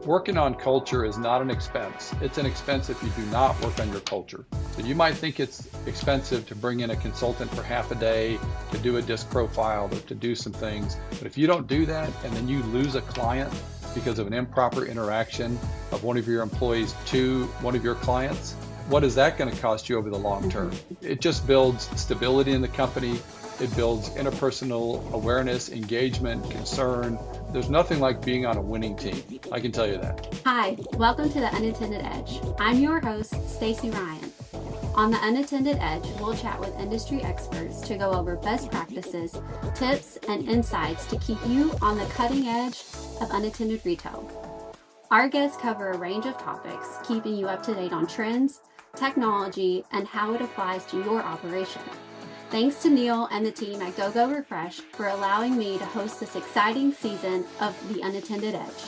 Working on culture is not an expense. It's an expense if you do not work on your culture. So you might think it's expensive to bring in a consultant for half a day to do a disc profile or to do some things. But if you don't do that and then you lose a client because of an improper interaction of one of your employees to one of your clients, what is that going to cost you over the long term? It just builds stability in the company. It builds interpersonal awareness, engagement, concern. There's nothing like being on a winning team. I can tell you that. Hi, welcome to the Unattended Edge. I'm your host, Staci Ryan. On the Unattended Edge, we'll chat with industry experts to go over best practices, tips, and insights to keep you on the cutting edge of unattended retail. Our guests cover a range of topics, keeping you up to date on trends, technology, and how it applies to your operation. Thanks to Neil and the team at GoGo Refresh for allowing me to host this exciting season of the Unattended Edge.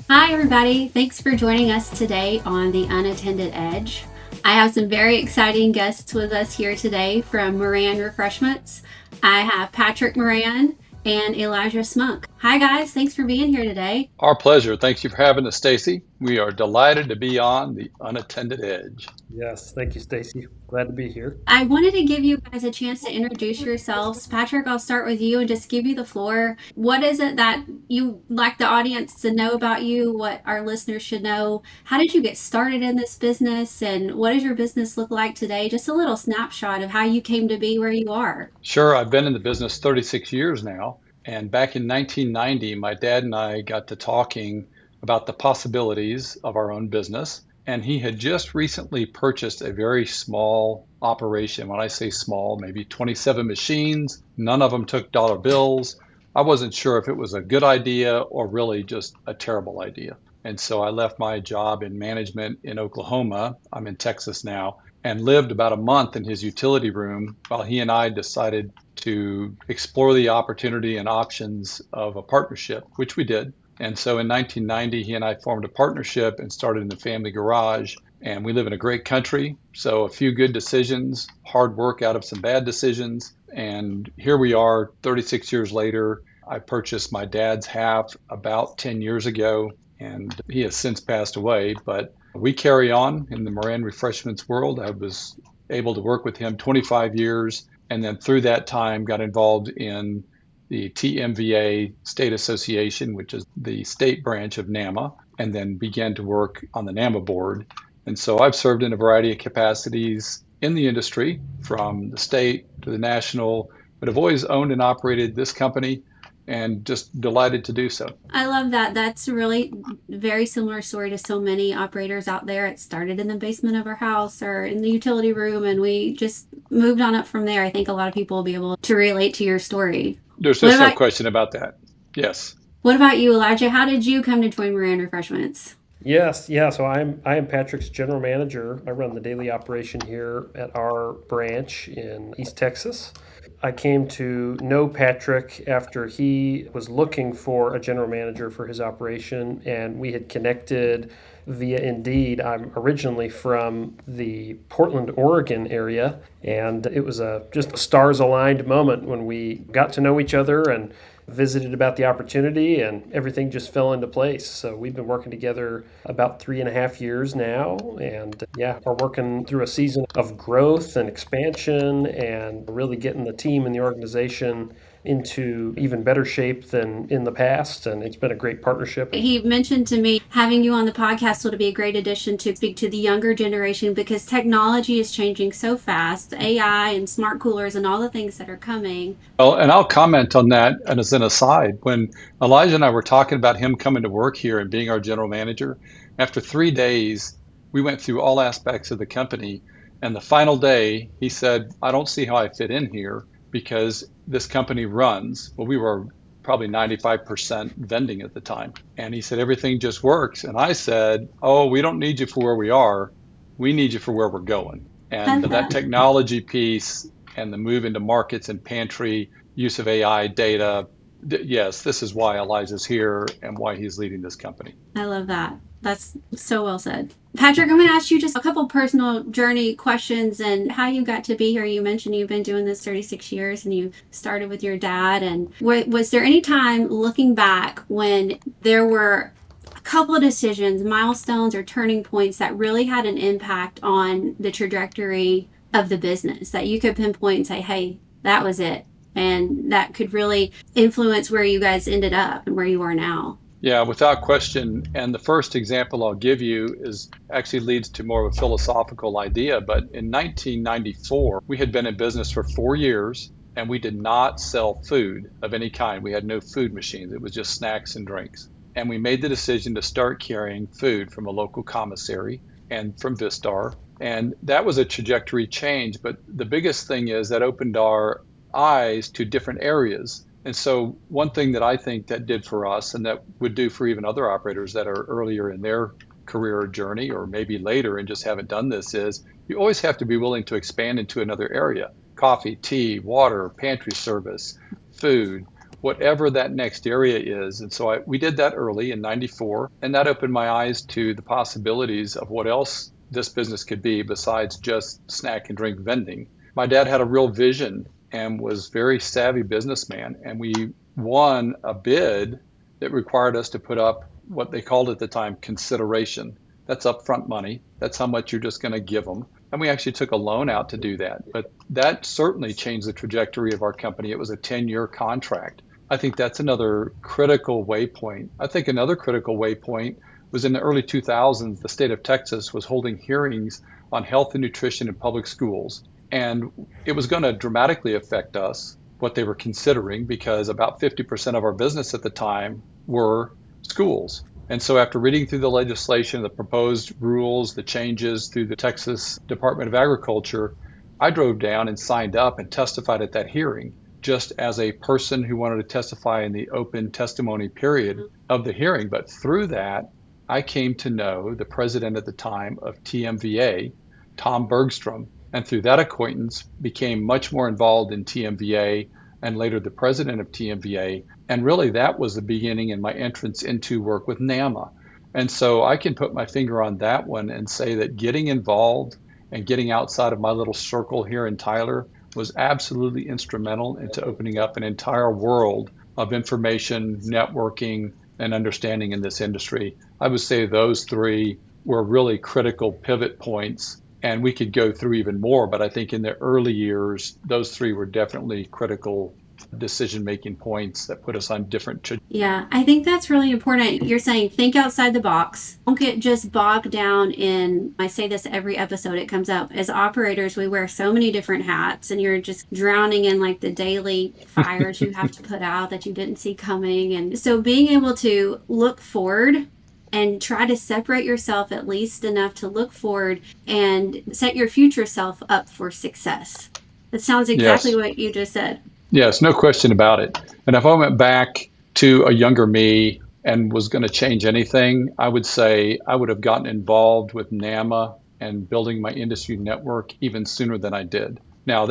Hi, everybody. Thanks for joining us today on the Unattended Edge. I have some very exciting guests with us here today from Moran Refreshments. I have Patrick Moran and Elijah Schmunk. Hi, guys. Thanks for being here today. Our pleasure. Thank you for having us, Staci. We are delighted to be on the Unattended Edge. Yes, thank you, Staci. Glad to be here. I wanted to give you guys a chance to introduce yourselves. Patrick, I'll start with you and just give you the floor. What is it that you like the audience to know about you, what our listeners should know? How did you get started in this business, and what does your business look like today? Just a little snapshot of how you came to be where you are. Sure, I've been in the business 36 years now. And back in 1990, my dad and I got to talking about the possibilities of our own business. And he had just recently purchased a very small operation. When I say small, maybe 27 machines. None of them took dollar bills. I wasn't sure if it was a good idea or really just a terrible idea. And so I left my job in management in Oklahoma. I'm in Texas now, and lived about a month in his utility room while he and I decided to explore the opportunity and options of a partnership, which we did. And so in 1990, he and I formed a partnership and started in the family garage. And we live in a great country, so a few good decisions, hard work out of some bad decisions. And here we are 36 years later. I purchased my dad's half about 10 years ago, and he has since passed away. But we carry on in the Moran Refreshments world. I was able to work with him 25 years, and then through that time got involved in the TMVA State Association, which is the state branch of NAMA, and then began to work on the NAMA board. And so I've served in a variety of capacities in the industry, from the state to the national, but I've always owned and operated this company, and just delighted to do so. I love that. That's a really very similar story to so many operators out there. It started in the basement of our house or in the utility room, and we just moved on up from there. I think a lot of people will be able to relate to your story. There's just no question about that. Yes. What about you, Elijah? How did you come to join Moran Refreshments? Yes, yeah. So I am Patrick's general manager. I run the daily operation here at our branch in East Texas. I came to know Patrick after he was looking for a general manager for his operation, and we had connected via Indeed. I'm originally from the Portland, Oregon area, and it was just a stars-aligned moment when we got to know each other and visited about the opportunity, and everything just fell into place. So we've been working together about 3.5 years now, and are working through a season of growth and expansion and really getting the team and the organization into even better shape than in the past, and it's been a great partnership. He mentioned to me having you on the podcast would be a great addition to speak to the younger generation, because technology is changing so fast, AI and smart coolers and all the things that are coming. Well, and I'll comment on that, and as an aside, when Elijah and I were talking about him coming to work here and being our general manager, after 3 days, we went through all aspects of the company, and the final day, he said, I don't see how I fit in here, because this company runs, well, we were probably 95% vending at the time. And he said, everything just works. And I said, oh, we don't need you for where we are. We need you for where we're going. And that technology piece and the move into markets and pantry, use of AI data, Yes, this is why Elijah's here and why he's leading this company. I love that. That's so well said. Patrick, I'm going to ask you just a couple personal journey questions and how you got to be here. You mentioned you've been doing this 36 years and you started with your dad. And was there any time looking back when there were a couple of decisions, milestones, or turning points that really had an impact on the trajectory of the business that you could pinpoint and say, hey, that was it? And that could really influence where you guys ended up and where you are now. Yeah, without question. And the first example I'll give you is actually leads to more of a philosophical idea. But in 1994, we had been in business for 4 years and we did not sell food of any kind. We had no food machines. It was just snacks and drinks. And we made the decision to start carrying food from a local commissary and from Vistar. And that was a trajectory change. But the biggest thing is that opened our eyes to different areas. And so one thing that I think that did for us and that would do for even other operators that are earlier in their career journey or maybe later and just haven't done this is you always have to be willing to expand into another area. Coffee, tea, water, pantry service, food, whatever that next area is. And so we did that early in 94, and that opened my eyes to the possibilities of what else this business could be besides just snack and drink vending. My dad had a real vision and was very savvy businessman. And we won a bid that required us to put up what they called at the time consideration. That's upfront money. That's how much you're just going to give them. And we actually took a loan out to do that. But that certainly changed the trajectory of our company. It was a 10-year contract. I think that's another critical waypoint. I think another critical waypoint was in the early 2000s, the state of Texas was holding hearings on health and nutrition in public schools. And it was going to dramatically affect us, what they were considering, because about 50% of our business at the time were schools. And so after reading through the legislation, the proposed rules, the changes through the Texas Department of Agriculture, I drove down and signed up and testified at that hearing, just as a person who wanted to testify in the open testimony period of the hearing. But through that, I came to know the president at the time of TMVA, Tom Bergstrom, and through that acquaintance became much more involved in TMVA and later the president of TMVA. And really that was the beginning in my entrance into work with NAMA. And so I can put my finger on that one and say that getting involved and getting outside of my little circle here in Tyler was absolutely instrumental into opening up an entire world of information, networking, and understanding in this industry. I would say those three were really critical pivot points. And we could go through even more, but I think in the early years, those three were definitely critical decision-making points that put us on different. Yeah, I think that's really important. You're saying think outside the box. Don't get just bogged down in, I say this every episode it comes up. As operators, we wear so many different hats and you're just drowning in like the daily fires you have to put out that you didn't see coming. And so being able to look forward and try to separate yourself at least enough to look forward and set your future self up for success. That sounds exactly Yes. what you just said. Yes, no question about it. And if I went back to a younger me and was going to change anything, I would say I would have gotten involved with NAMA and building my industry network even sooner than I did. Now,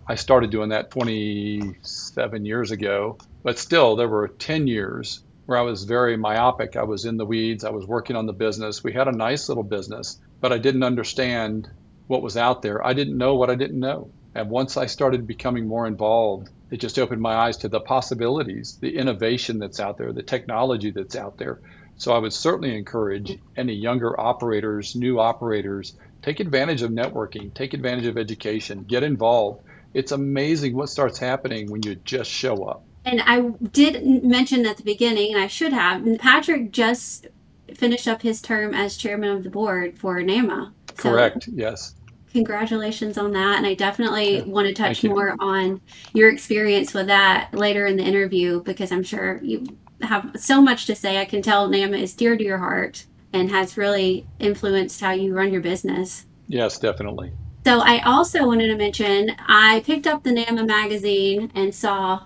I started doing that 27 years ago, but still there were 10 years where I was very myopic. I was in the weeds. I was working on the business. We had a nice little business, but I didn't understand what was out there. I didn't know what I didn't know. And once I started becoming more involved, it just opened my eyes to the possibilities, the innovation that's out there, the technology that's out there. So I would certainly encourage any younger operators, new operators, take advantage of networking, take advantage of education, get involved. It's amazing what starts happening when you just show up. And I did mention at the beginning, and I should have, Patrick just finished up his term as chairman of the board for NAMA. So Correct. Yes. congratulations on that. And I definitely Yeah. want to touch Thank you. more on your experience with that later in the interview because I'm sure you have so much to say. I can tell NAMA is dear to your heart and has really influenced how you run your business. Yes, definitely. So I also wanted to mention I picked up the NAMA magazine and saw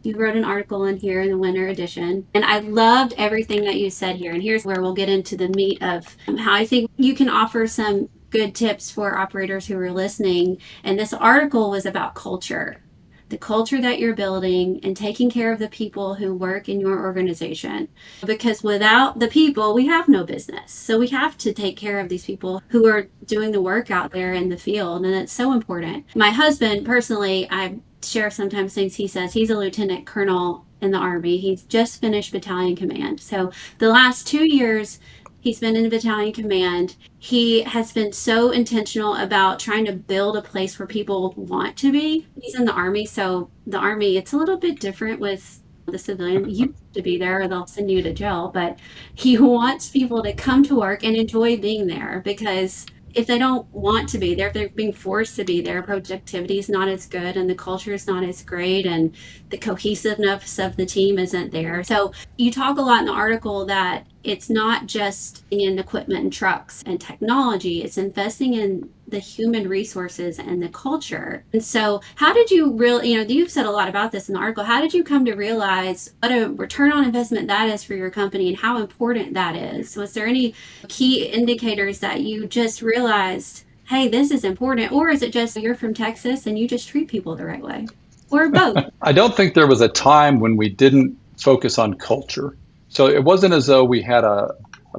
you wrote an article in here in the winter edition, and I loved everything that you said here. And here's where we'll get into the meat of how I think you can offer some good tips for operators who are listening. And this article was about culture. the culture that you're building and taking care of the people who work in your organization. Because without the people, we have no business. So we have to take care of these people who are doing the work out there in the field. And it's so important. My husband, personally, I share sometimes things he says. He's a lieutenant colonel in the Army. He's just finished battalion command. So the last 2 years, he's been in battalion command. He has been so intentional about trying to build a place where people want to be. He's in the Army, so the Army, it's a little bit different with the civilian. You have to be there or they'll send you to jail, but he wants people to come to work and enjoy being there, because if they don't want to be there, if they're being forced to be there, productivity is not as good and the culture is not as great and the cohesiveness of the team isn't there. So you talk a lot in the article that it's not just in equipment and trucks and technology, it's investing in the human resources and the culture. And so how did you really, you've said a lot about this in the article. How did you come to realize what a return on investment that is for your company and how important that is? Was there any key indicators that you just realized, hey, this is important? Or is it just you're from Texas and you just treat people the right way? Or both? I don't think there was a time when we didn't focus on culture. So it wasn't as though we had a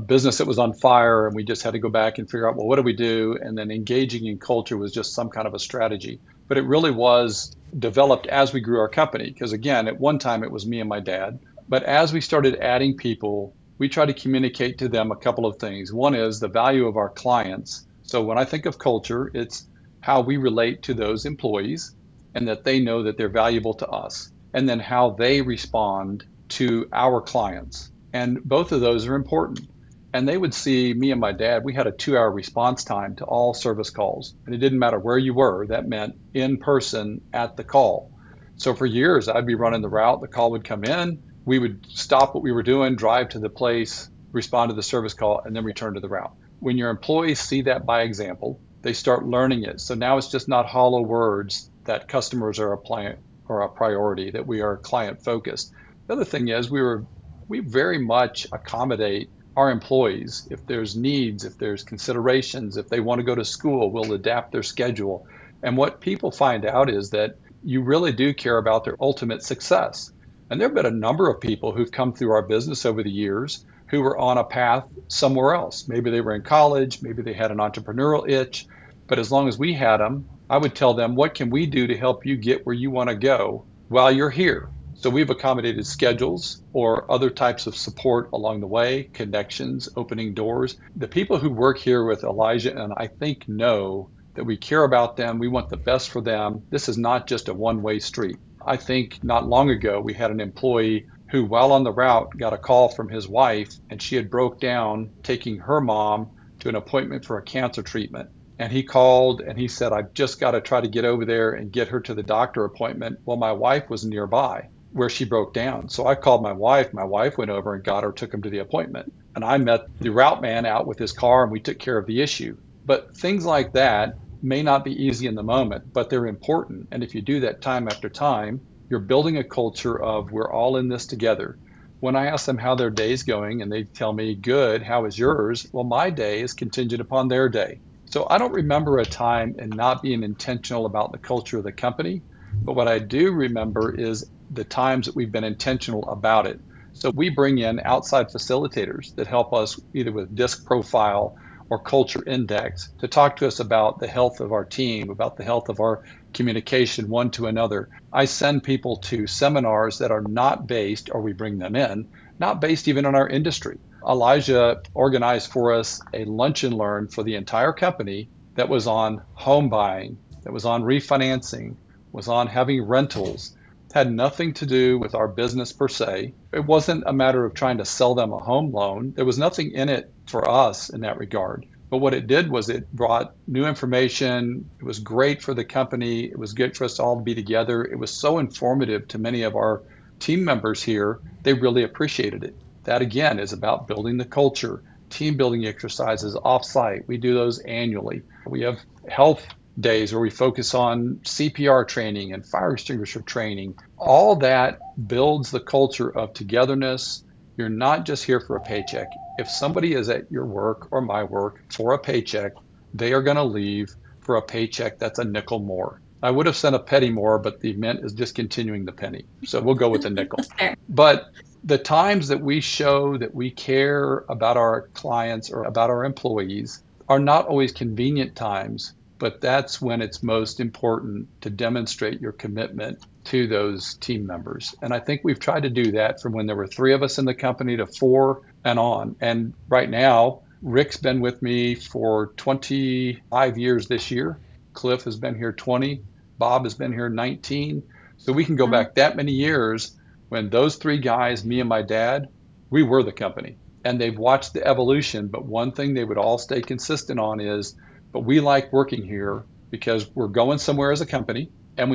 business that was on fire and we just had to go back and figure out, well, what do we do? And then engaging in culture was just some kind of a strategy. But it really was developed as we grew our company. Because again, at one time it was me and my dad. But as we started adding people, we try to communicate to them a couple of things. One is the value of our clients. So when I think of culture, it's how we relate to those employees and that they know that they're valuable to us. And then how they respond to our clients. And both of those are important. And they would see me and my dad, we had a 2-hour response time to all service calls. And it didn't matter where you were, that meant in person at the call. So for years, I'd be running the route, the call would come in, we would stop what we were doing, drive to the place, respond to the service call, and then return to the route. When your employees see that by example, they start learning it. So now it's just not hollow words that customers are a priority, that we are client focused. The other thing is we very much accommodate our employees. If there's needs, if there's considerations, if they want to go to school, we'll adapt their schedule. And what people find out is that you really do care about their ultimate success. And there have been a number of people who've come through our business over the years who were on a path somewhere else. Maybe they were in college, maybe they had an entrepreneurial itch, but as long as we had them, I would tell them, what can we do to help you get where you want to go while you're here? So we've accommodated schedules or other types of support along the way, connections, opening doors. The people who work here with Elijah and I think know that we care about them. We want the best for them. This is not just a one-way street. I think not long ago, we had an employee who, while on the route, got a call from his wife, and she had broke down taking her mom to an appointment for a cancer treatment. And he called and he said, I've just got to try to get over there and get her to the doctor appointment. Well, my wife was nearby where she broke down. So I called my wife. My wife went over and got her, took him to the appointment. And I met the route man out with his car and we took care of the issue. But things like that may not be easy in the moment, but they're important. And if you do that time after time, you're building a culture of we're all in this together. When I ask them how their day's going and they tell me, good, how is yours? Well, my day is contingent upon their day. So I don't remember a time in not being intentional about the culture of the company, but what I do remember is the times that we've been intentional about it. So we bring in outside facilitators that help us either with disc profile or culture index to talk to us about the health of our team, about the health of our communication one to another. I send people to seminars that are not based, or we bring them in, not based even on our industry. Elijah organized for us a lunch and learn for the entire company that was on home buying, that was on refinancing, was on having rentals, had nothing to do with our business per se. It wasn't a matter of trying to sell them a home loan. There was nothing in it for us in that regard. But what it did was it brought new information. It was great for the company. It was good for us all to be together. It was so informative to many of our team members here. They really appreciated it. That again is about building the culture, team building exercises offsite. We do those annually. We have health days where we focus on CPR training and fire extinguisher training. All that builds the culture of togetherness. You're not just here for a paycheck. If somebody is at your work or my work for a paycheck, they are going to leave for a paycheck that's a nickel more. I would have sent a penny more, but the mint is discontinuing the penny. So we'll go with a nickel. Fair. But the times that we show that we care about our clients or about our employees are not always convenient times, but that's when it's most important to demonstrate your commitment to those team members. And I think we've tried to do that from when there were 3 of us in the company to 4 and on. And right now, Rick's been with me for 25 years this year. Cliff has been here 20. Bob has been here 19. So we can go back that many years when those 3 guys, me and my dad, we were the company. And they've watched the evolution. But one thing they would all stay consistent on is, but we like working here because we're going somewhere as a company, and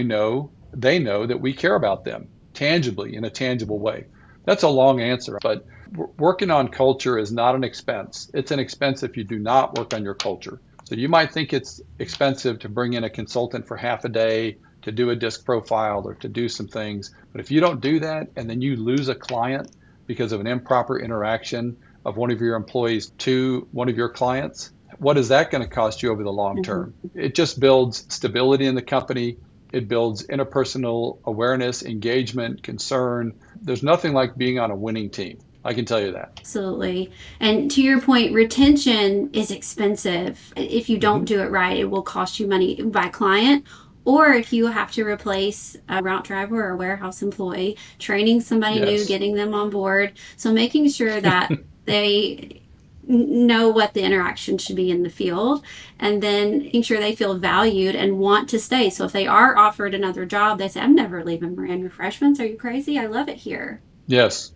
they know that we care about them tangibly in a tangible way. That's a long answer, but working on culture is not an expense. It's an expense if you do not work on your culture. So you might think it's expensive to bring in a consultant for half a day to do a disc profile or to do some things. But if you don't do that and then you lose a client because of an improper interaction of one of your employees to one of your clients, what is that going to cost you over the long term? It just builds stability in the company. It builds interpersonal awareness, engagement, concern. There's nothing like being on a winning team. I can tell you that. Absolutely. And to your point, retention is expensive. If you don't do it right, it will cost you money by client. Or if you have to replace a route driver or a warehouse employee, training somebody new, Yes. getting them on board. So making sure that they know what the interaction should be in the field, and then making sure they feel valued and want to stay. So if they are offered another job, they say, I'm never leaving Moran Refreshments. Are you crazy? I love it here. Yes.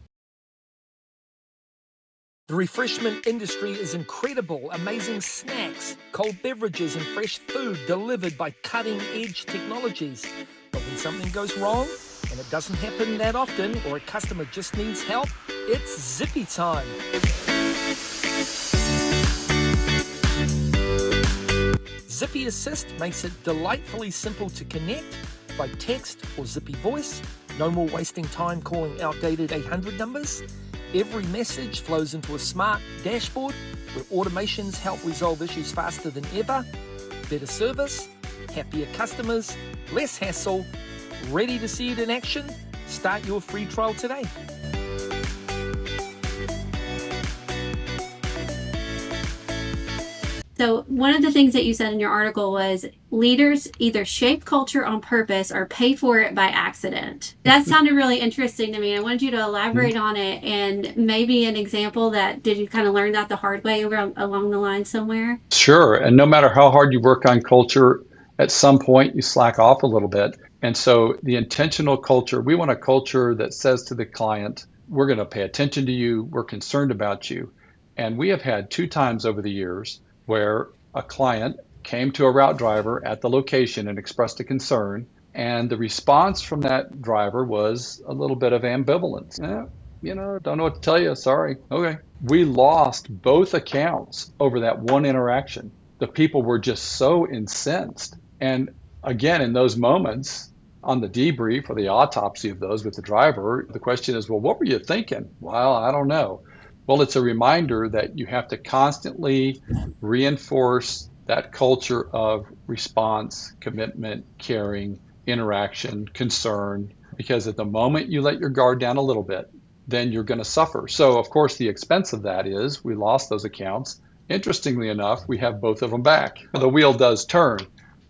The refreshment industry is incredible. Amazing snacks, cold beverages, and fresh food delivered by cutting-edge technologies. But when something goes wrong, and it doesn't happen that often, or a customer just needs help, it's Zippy time. Zippy Assist makes it delightfully simple to connect by text or Zippy voice. No more wasting time calling outdated 800 numbers. Every message flows into a smart dashboard where automations help resolve issues faster than ever. Better service, happier customers, less hassle. Ready to see it in action? Start your free trial today. So one of the things that you said in your article was leaders either shape culture on purpose or pay for it by accident. That sounded really interesting to me. I wanted you to elaborate on it, and maybe an example that did you kind of learn that the hard way along the line somewhere? Sure. And no matter how hard you work on culture, at some point you slack off a little bit. And so the intentional culture, we want a culture that says to the client, we're going to pay attention to you, we're concerned about you. And we have had 2 times over the years where a client came to a route driver at the location and expressed a concern, and the response from that driver was a little bit of ambivalence. Don't know what to tell you. Sorry. Okay. We lost both accounts over that one interaction. The people were just so incensed. And again, in those moments, on the debrief or the autopsy of those with the driver, the question is, well, what were you thinking? Well, I don't know. Well, it's a reminder that you have to constantly reinforce that culture of response, commitment, caring, interaction, concern, because at the moment you let your guard down a little bit, then you're going to suffer. So, of course, the expense of that is we lost those accounts. Interestingly enough, we have both of them back. The wheel does turn.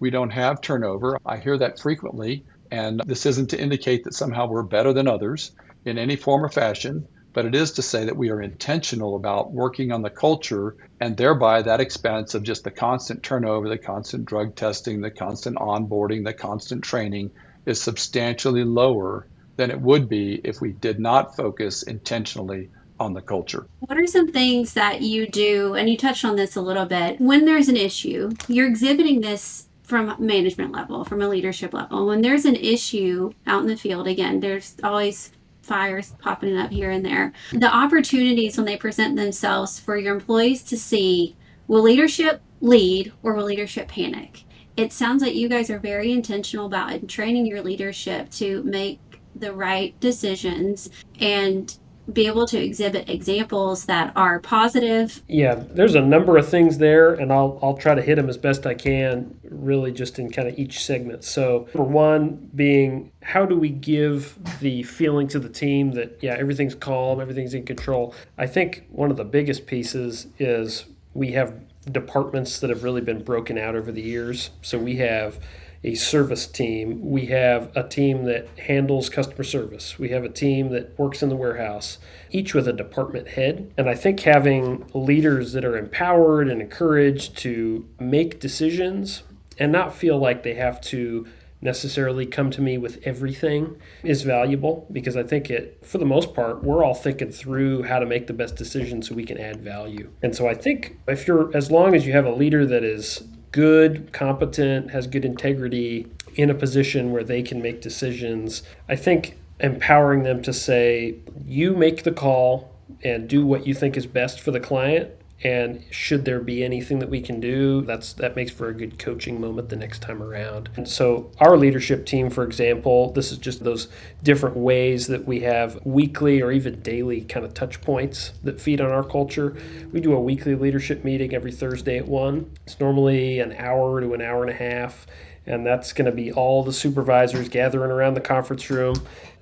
We don't have turnover. I hear that frequently, and this isn't to indicate that somehow we're better than others in any form or fashion. But it is to say that we are intentional about working on the culture, and thereby that expense of just the constant turnover, the constant drug testing, the constant onboarding, the constant training is substantially lower than it would be if we did not focus intentionally on the culture. What are some things that you do, and you touched on this a little bit, when there's an issue, you're exhibiting this from management level, from a leadership level. When there's an issue out in the field, again, there's always fires popping up here and there. The opportunities when they present themselves for your employees to see, will leadership lead or will leadership panic? It sounds like you guys are very intentional about training your leadership to make the right decisions and be able to exhibit examples that are positive. Yeah, there's a number of things there, and I'll try to hit them as best I can, really just in kind of each segment. So, number one being, how do we give the feeling to the team that, yeah, everything's calm, everything's in control? I think one of the biggest pieces is we have departments that have really been broken out over the years. So we have a service team. We have a team that handles customer service. We have a team that works in the warehouse, each with a department head. And I think having leaders that are empowered and encouraged to make decisions and not feel like they have to necessarily come to me with everything is valuable, because I think for the most part, we're all thinking through how to make the best decisions so we can add value. And so I think as long as you have a leader that is good, competent, has good integrity, in a position where they can make decisions, I think empowering them to say, you make the call and do what you think is best for the client. And should there be anything that we can do, that makes for a good coaching moment the next time around. And so our leadership team, for example, this is just those different ways that we have weekly or even daily kind of touch points that feed on our culture. We do a weekly leadership meeting every Thursday at 1. It's normally an hour to an hour and a half. And that's going to be all the supervisors gathering around the conference room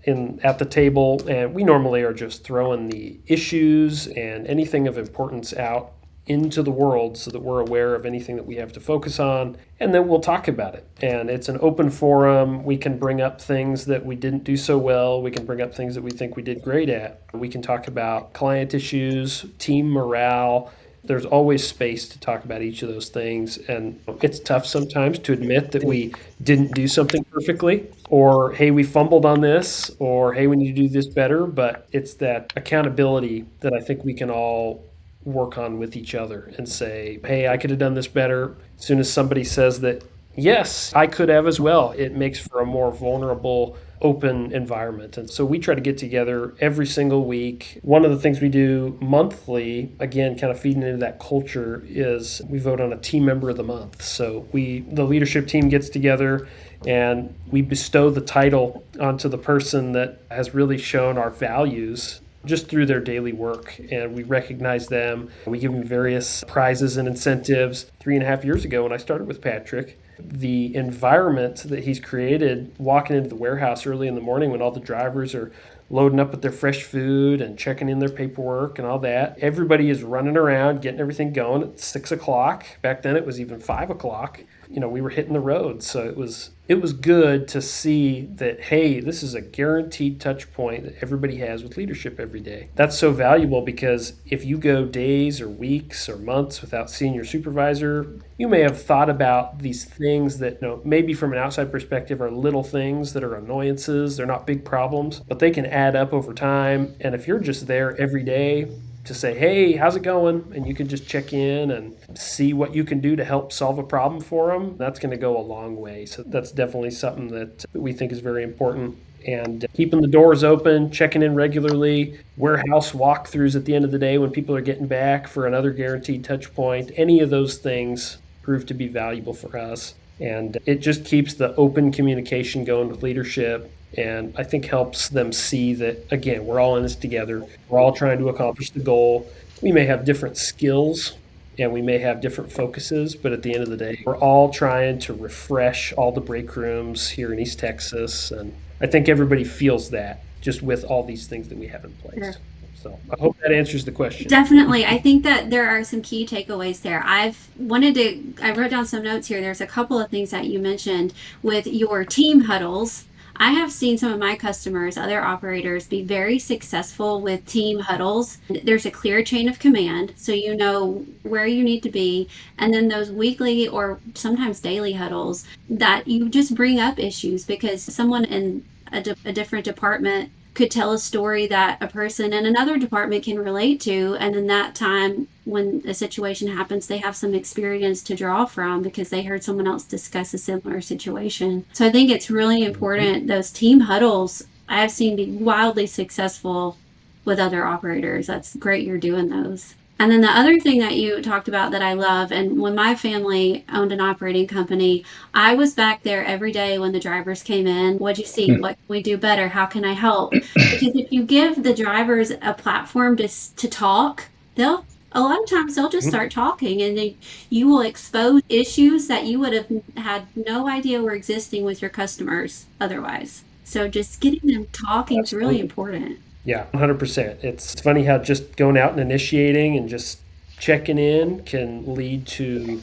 at the table, and we normally are just throwing the issues and anything of importance out into the world so that we're aware of anything that we have to focus on, and then we'll talk about it. And it's an open forum. We can bring up things that we didn't do so well. We can bring up things that we think we did great at. We can talk about client issues, team morale. There's always space to talk about each of those things. And it's tough sometimes to admit that we didn't do something perfectly, or, hey, we fumbled on this, or, hey, we need to do this better. But it's that accountability that I think we can all work on with each other and say, hey, I could have done this better. As soon as somebody says that, yes, I could have as well, it makes for a more vulnerable, open environment. And so we try to get together every single week. One of the things we do monthly, again, kind of feeding into that culture, is we vote on a team member of the month. So the leadership team gets together and we bestow the title onto the person that has really shown our values just through their daily work. And we recognize them. We give them various prizes and incentives. 3.5 years ago when I started with Patrick, the environment that he's created, walking into the warehouse early in the morning when all the drivers are loading up with their fresh food and checking in their paperwork and all that. Everybody is running around, getting everything going at 6 o'clock. Back then it was even 5 o'clock. We were hitting the road. So it was good to see that, hey, this is a guaranteed touch point that everybody has with leadership every day. That's so valuable, because if you go days or weeks or months without seeing your supervisor, you may have thought about these things that, maybe from an outside perspective are little things that are annoyances. They're not big problems, but they can add up over time. And if you're just there every day to say, hey, how's it going? And you can just check in and see what you can do to help solve a problem for them, that's going to go a long way. So that's definitely something that we think is very important. And keeping the doors open, checking in regularly, warehouse walkthroughs at the end of the day when people are getting back for another guaranteed touch point, any of those things prove to be valuable for us. And it just keeps the open communication going with leadership. And I think helps them see that, again, we're all in this together. We're all trying to accomplish the goal. We may have different skills and we may have different focuses, but at the end of the day, we're all trying to refresh all the break rooms here in East Texas. And I think everybody feels that just with all these things that we have in place. Sure. So I hope that answers the question. Definitely. I think that there are some key takeaways there. I wrote down some notes here. There's a couple of things that you mentioned with your team huddles. I have seen some of my customers, other operators, be very successful with team huddles. There's a clear chain of command, so you know where you need to be. And then those weekly or sometimes daily huddles that you just bring up issues, because someone in a different department could tell a story that a person in another department can relate to. And in that time, when a situation happens, they have some experience to draw from because they heard someone else discuss a similar situation. So I think it's really important. Those team huddles, I have seen be wildly successful with other operators. That's great you're doing those. And then the other thing that you talked about that I love, and when my family owned an operating company, I was back there every day when the drivers came in. What'd you see? What can we do better? How can I help? Because if you give the drivers a platform to talk, they'll a lot of times they'll just start talking, and you will expose issues that you would have had no idea were existing with your customers otherwise. So just getting them talking is really Absolutely. important. Yeah, 100%. It's funny how just going out and initiating and just checking in can lead to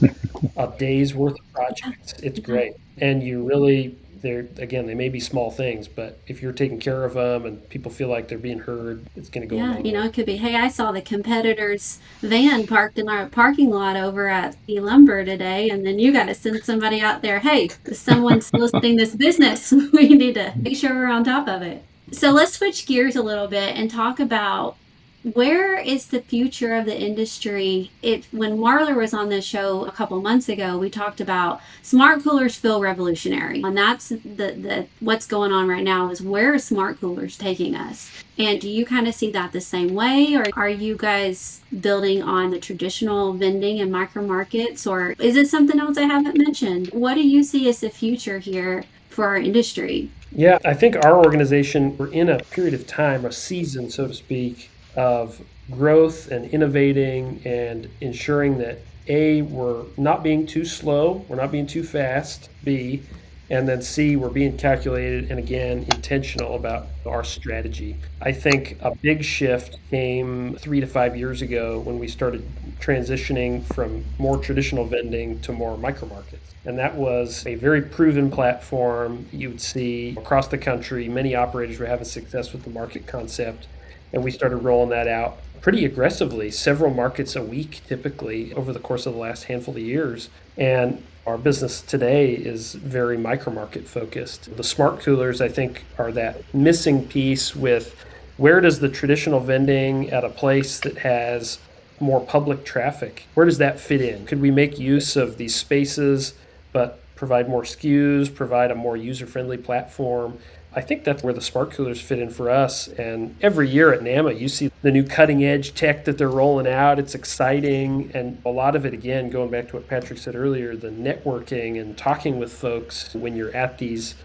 a day's worth of projects. It's great. And you really, they're, again, they may be small things, but if you're taking care of them and people feel like they're being heard, it's going to go a Yeah, long way. it could be, hey, I saw the competitor's van parked in our parking lot over at the lumber today, and then you got to send somebody out there, hey, someone's listing this business. We need to make sure we're on top of it. So let's switch gears a little bit and talk about where is the future of the industry. If when Marler was on this show a couple months ago, we talked about smart coolers feel revolutionary, and that's the what's going on right now is where are smart coolers taking us? And do you kind of see that the same way, or are you guys building on the traditional vending and micro markets, or is it something else I haven't mentioned? What do you see as the future here for our industry? Yeah, I think our organization, we're in a period of time, a season, so to speak, of growth and innovating and ensuring that A, we're not being too slow, we're not being too fast, B, and then C, we're being calculated and again, intentional about our strategy. I think a big shift came 3 to 5 years ago when we started transitioning from more traditional vending to more micro markets. And that was a very proven platform. You would see across the country, many operators were having success with the market concept. And we started rolling that out pretty aggressively, several markets a week typically over the course of the last handful of years. And our business today is very micro market focused. The smart coolers, I think, are that missing piece with where does the traditional vending at a place that has more public traffic, where does that fit in? Could we make use of these spaces but provide more SKUs, provide a more user-friendly platform? I think that's where the smart coolers fit in for us. And every year at NAMA, you see the new cutting edge tech that they're rolling out. It's exciting. And a lot of it, again, going back to what Patrick said earlier, the networking and talking with folks when you're at these,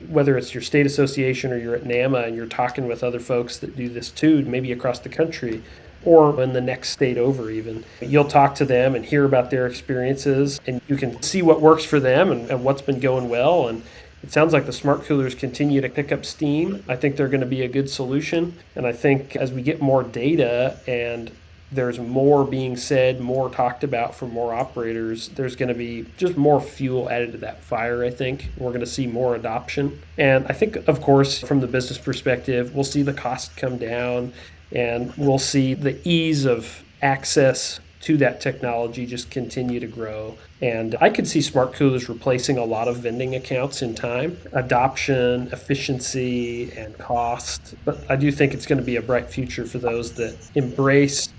whether it's your state association or you're at NAMA and you're talking with other folks that do this too, maybe across the country or in the next state over even. You'll talk to them and hear about their experiences and you can see what works for them and what's been going well. And it sounds like the smart coolers continue to pick up steam. I think they're going to be a good solution. And I think as we get more data and there's more being said, more talked about from more operators, there's going to be just more fuel added to that fire, I think. We're going to see more adoption. And I think, of course, from the business perspective, we'll see the cost come down and we'll see the ease of access to that technology just continue to grow. And I could see smart coolers replacing a lot of vending accounts in time, adoption, efficiency, and cost. But I do think it's going to be a bright future for those that embrace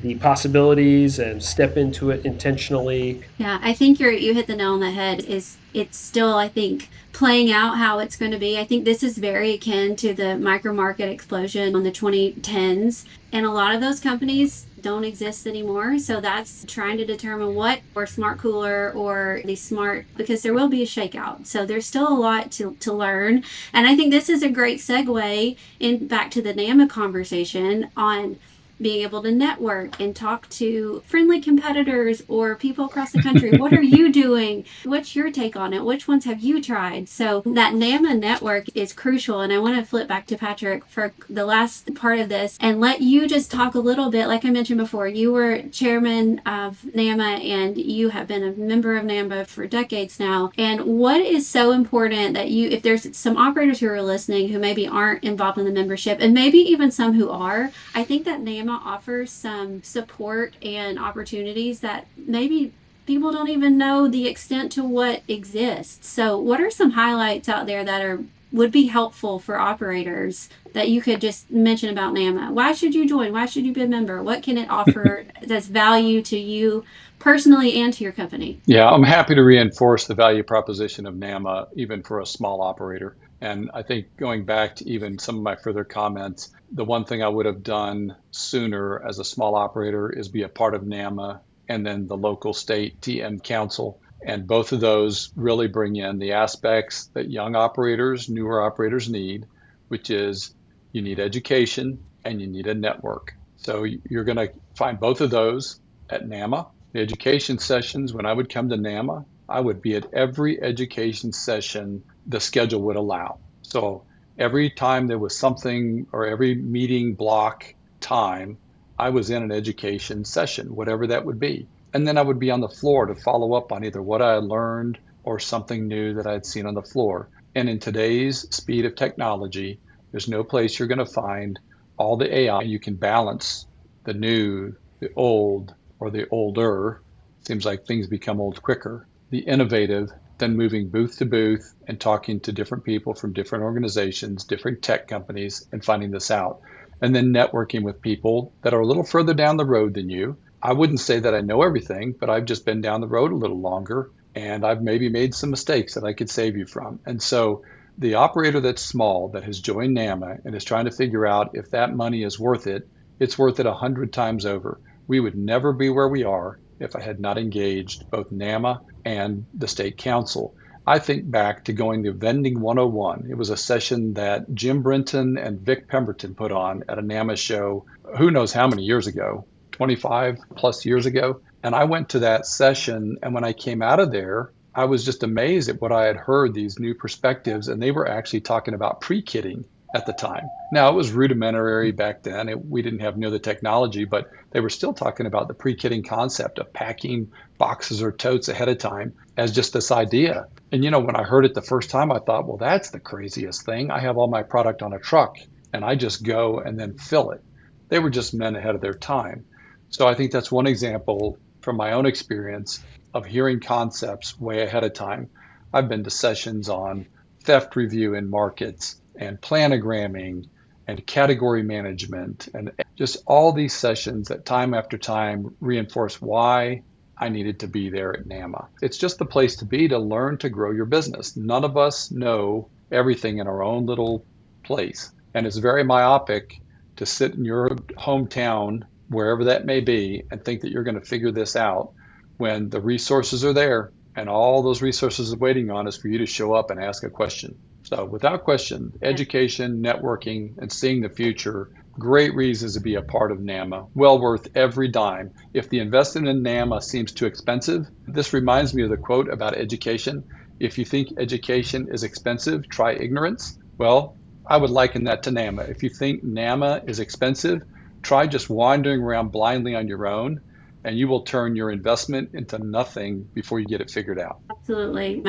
the possibilities and step into it intentionally. Yeah, I think you hit the nail on the head. Is it's still, I think, playing out how it's going to be. I think this is very akin to the micro market explosion on the 2010s, and a lot of those companies don't exist anymore. So that's trying to determine what or smart cooler or the smart, because there will be a shakeout. So there's still a lot to learn, and I think this is a great segue in back to the NAMA conversation on being able to network and talk to friendly competitors or people across the country. What are you doing? What's your take on it? Which ones have you tried? So that NAMA network is crucial. And I want to flip back to Patrick for the last part of this and let you just talk a little bit. Like I mentioned before, you were chairman of NAMA and you have been a member of NAMA for decades now. And what is so important that if there's some operators who are listening who maybe aren't involved in the membership and maybe even some who are, I think that NAMA offers some support and opportunities that maybe people don't even know the extent to what exists. So, what are some highlights out there that would be helpful for operators that you could just mention about NAMA? Why should you join? Why should you be a member? What can it offer that's value to you personally and to your company? Yeah, I'm happy to reinforce the value proposition of NAMA, even for a small operator. And I think going back to even some of my further comments, the one thing I would have done sooner as a small operator is be a part of NAMA and then the local state TM council. And both of those really bring in the aspects that young operators, newer operators need, which is you need education and you need a network. So you're going to find both of those at NAMA. The education sessions, when I would come to NAMA, I would be at every education session the schedule would allow. So every time there was something or every meeting block time, I was in an education session, whatever that would be. And then I would be on the floor to follow up on either what I had learned or something new that I had seen on the floor. And in today's speed of technology, there's no place you're going to find all the AI. You can balance the new, the old, or the older. Seems like things become old quicker. The innovative, then moving booth to booth and talking to different people from different organizations, different tech companies, and finding this out. And then networking with people that are a little further down the road than you. I wouldn't say that I know everything, but I've just been down the road a little longer, and I've maybe made some mistakes that I could save you from. And so the operator that's small, that has joined NAMA and is trying to figure out if that money is worth it, it's worth it 100 times over. We would never be where we are if I had not engaged both NAMA and the state council. I think back to going to Vending 101. It was a session that Jim Brenton and Vic Pemberton put on at a NAMA show, who knows how many years ago, 25 plus years ago. And I went to that session, and when I came out of there, I was just amazed at what I had heard, these new perspectives, and they were actually talking about pre-kitting at the time. Now, it was rudimentary back then. We didn't have near the technology, but they were still talking about the pre-kitting concept of packing boxes or totes ahead of time as just this idea. And, when I heard it the first time, I thought, well, that's the craziest thing. I have all my product on a truck, and I just go and then fill it. They were just men ahead of their time. So I think that's one example from my own experience of hearing concepts way ahead of time. I've been to sessions on theft review in markets and planogramming and category management and just all these sessions that time after time reinforce why I needed to be there at NAMA. It's just the place to be to learn to grow your business. None of us know everything in our own little place. And it's very myopic to sit in your hometown, wherever that may be, and think that you're going to figure this out when the resources are there and all those resources are waiting on is for you to show up and ask a question. So without question, education, networking, and seeing the future, great reasons to be a part of NAMA, well worth every dime. If the investment in NAMA seems too expensive, this reminds me of the quote about education. If you think education is expensive, try ignorance. Well, I would liken that to NAMA. If you think NAMA is expensive, try just wandering around blindly on your own, and you will turn your investment into nothing before you get it figured out. Absolutely.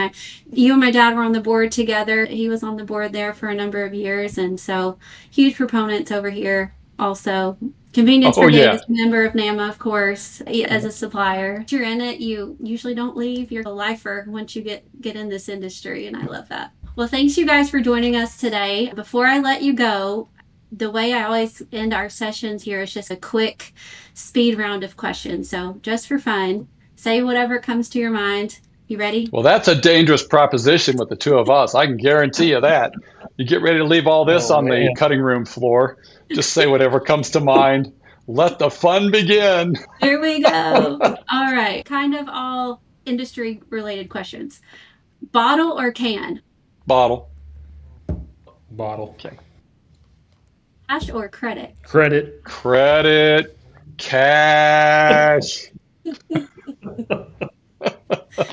You and my dad were on the board together. He was on the board there for a number of years, and so huge proponents over here also. Convenience for Davis, member of NAMA, of course, as a supplier. If you're in it, you usually don't leave. You're a lifer once you get in this industry, and I love that. Well, thanks you guys for joining us today. Before I let you go, the way I always end our sessions here is just a quick speed round of questions. So just for fun, say whatever comes to your mind. You ready? Well, that's a dangerous proposition with the two of us. I can guarantee you that. You get ready to leave all this on the cutting room floor. Just say whatever comes to mind. Let the fun begin. Here we go. All right. Kind of all industry related questions. Bottle or can? Bottle. Bottle. Okay. Cash or credit? Credit. Credit. Cash.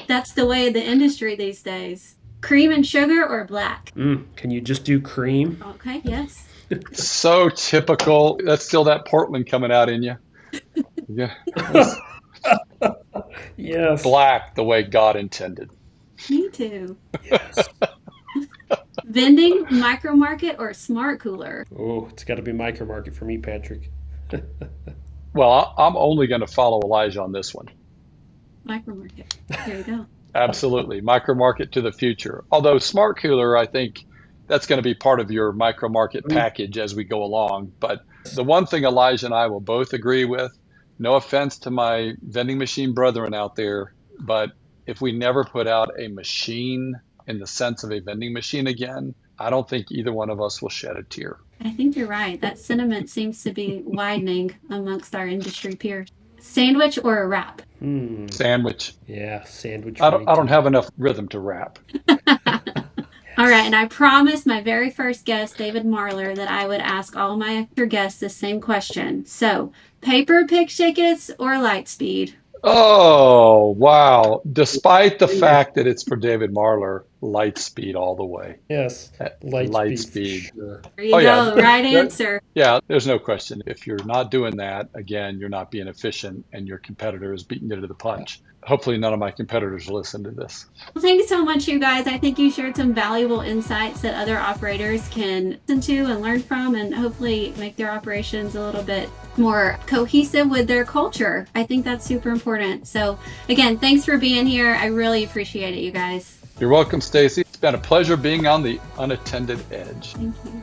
That's the way of the industry these days. Cream and sugar or black? Can you just do cream? Okay, yes. So typical. That's still that Portland coming out in you. Yeah. Yes. Black, the way God intended. Me too. Yes. Vending, micro market, or smart cooler? Oh, it's got to be micro market for me, Patrick. Well, I'm only going to follow Elijah on this one. Micro market. There you go. Absolutely. Micro market to the future. Although smart cooler, I think that's going to be part of your micro market package as we go along. But the one thing Elijah and I will both agree with, no offense to my vending machine brethren out there, but if we never put out a machine in the sense of a vending machine again, I don't think either one of us will shed a tear. I think you're right. That sentiment seems to be widening amongst our industry peers. Sandwich or a wrap? Sandwich. Yeah, sandwich. I don't have enough rhythm to rap. All right, and I promised my very first guest, David Marler, that I would ask all my guests the same question. So, paper pick tickets or Lightspeed? Oh, wow. Despite the fact that it's for David Marler, light speed all the way. Yes, Light Lightspeed for speed. sure. There you Oh, yeah. go, right answer. Yeah, there's no question. If you're not doing that, again, you're not being efficient and your competitor is beating you to the punch. Hopefully, none of my competitors listen to this. Well, thank you so much, you guys. I think you shared some valuable insights that other operators can listen to and learn from, and hopefully make their operations a little bit more cohesive with their culture. I think that's super important. So, again, thanks for being here. I really appreciate it, you guys. You're welcome, Staci. It's been a pleasure being on the Unattended Edge. Thank you.